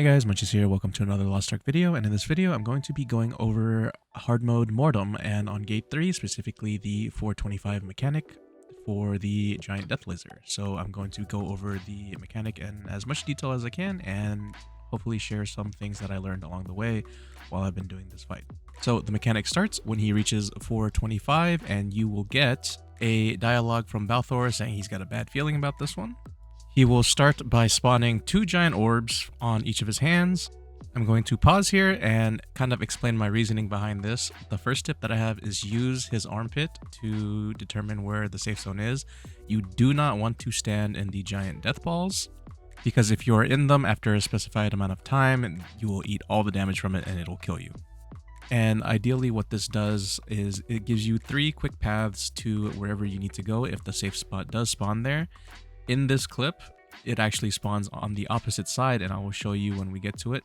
Hey guys, Muncheez here, welcome to another Lost Ark video, and in this video I'm going to be going over hard mode Mordum, and on gate 3, specifically the 425 mechanic for the giant death laser. So I'm going to go over the mechanic in as much detail as I can, and hopefully share some things that I learned along the way while I've been doing this fight. So the mechanic starts when he reaches 425, and you will get a dialogue from Balthor saying he's got a bad feeling about this one. He will start by spawning 2 giant orbs on each of his hands. I'm going to pause here and kind of explain my reasoning behind this. The first tip that I have is use his armpit to determine where the safe zone is. You do not want to stand in the giant death balls, because if you're in them after a specified amount of time, you will eat all the damage from it and it'll kill you. And ideally what this does is it gives you 3 quick paths to wherever you need to go if the safe spot does spawn there. In this clip, it actually spawns on the opposite side, and I will show you when we get to it.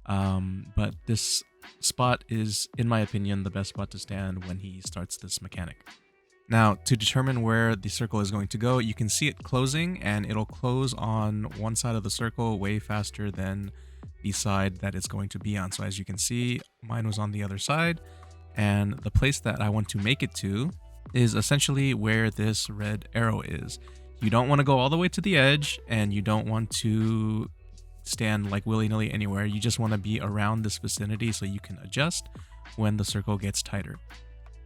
But this spot is, in my opinion, the best spot to stand when he starts this mechanic. Now, to determine where the circle is going to go, you can see it closing, and it'll close on one side of the circle way faster than the side that it's going to be on. So as you can see, mine was on the other side, and the place that I want to make it to is essentially where this red arrow is. You don't want to go all the way to the edge, and you don't want to stand like willy-nilly anywhere. You just want to be around this vicinity so you can adjust when the circle gets tighter.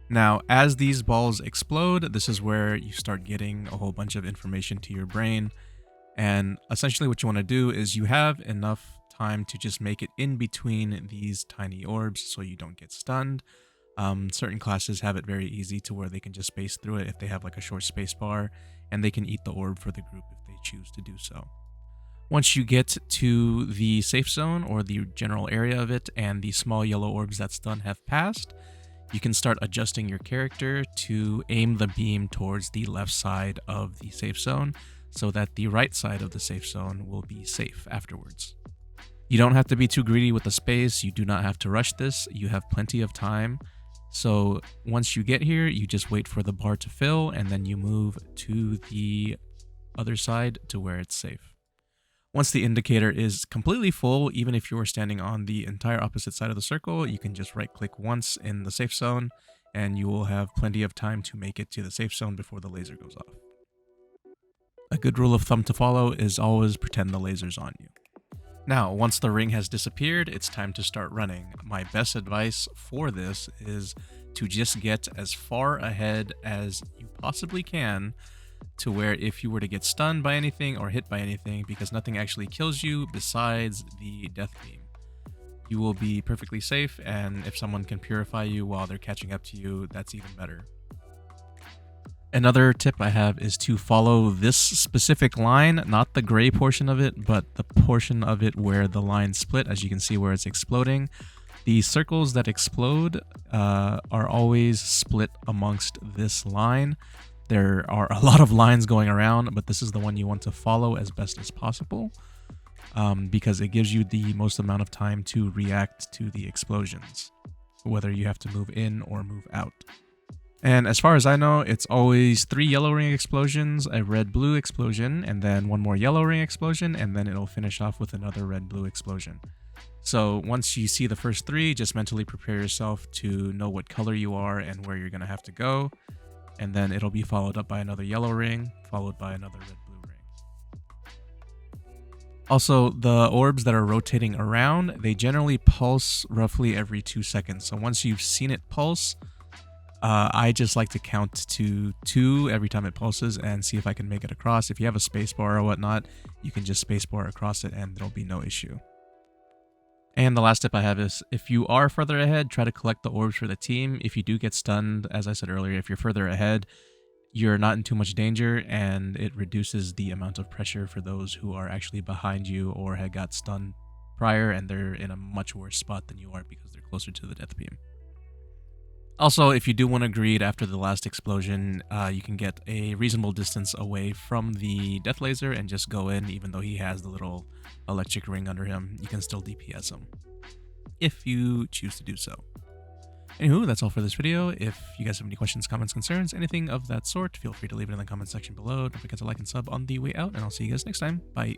Now, as these balls explode, this is where you start getting a whole bunch of information to your brain. And essentially what you want to do is you have enough time to just make it in between these tiny orbs so you don't get stunned. Certain classes have it very easy to where they can just space through it if they have like a short space bar, and they can eat the orb for the group if they choose to do so. Once you get to the safe zone or the general area of it and the small yellow orbs that stun have passed, you can start adjusting your character to aim the beam towards the left side of the safe zone so that the right side of the safe zone will be safe afterwards. You don't have to be too greedy with the space. You do not have to rush this. You have plenty of time. So once you get here, you just wait for the bar to fill, and then you move to the other side to where it's safe. Once the indicator is completely full, even if you're standing on the entire opposite side of the circle, you can just right click once in the safe zone, and you will have plenty of time to make it to the safe zone before the laser goes off. A good rule of thumb to follow is always pretend the laser's on you. Now, once the ring has disappeared, it's time to start running. My best advice for this is to just get as far ahead as you possibly can to where if you were to get stunned by anything or hit by anything, because nothing actually kills you besides the death beam, you will be perfectly safe, and if someone can purify you while they're catching up to you, that's even better. Another tip I have is to follow this specific line, not the gray portion of it, but the portion of it where the line split, as you can see where it's exploding. The circles that explode are always split amongst this line. There are a lot of lines going around, but this is the one you want to follow as best as possible, because it gives you the most amount of time to react to the explosions, whether you have to move in or move out. And as far as I know, it's always 3 yellow ring explosions, a red-blue explosion, and then 1 more yellow ring explosion, and then it'll finish off with another red-blue explosion. So once you see the first 3, just mentally prepare yourself to know what color you are and where you're going to have to go, and then it'll be followed up by another yellow ring, followed by another red-blue ring. Also, the orbs that are rotating around, they generally pulse roughly every 2 seconds. So once you've seen it pulse, I just like to count to 2 every time it pulses and see if I can make it across. If you have a space bar or whatnot, you can just space bar across it and there'll be no issue. And the last tip I have is, if you are further ahead, try to collect the orbs for the team. If you do get stunned, as I said earlier, if you're further ahead, you're not in too much danger, and it reduces the amount of pressure for those who are actually behind you or had got stunned prior and they're in a much worse spot than you are because they're closer to the death beam. Also, if you do want to greed after the last explosion, you can get a reasonable distance away from the death laser and just go in. Even though he has the little electric ring under him, you can still DPS him if you choose to do so. Anywho, that's all for this video. If you guys have any questions, comments, concerns, anything of that sort, feel free to leave it in the comment section below. Don't forget to like and sub on the way out, and I'll see you guys next time. Bye.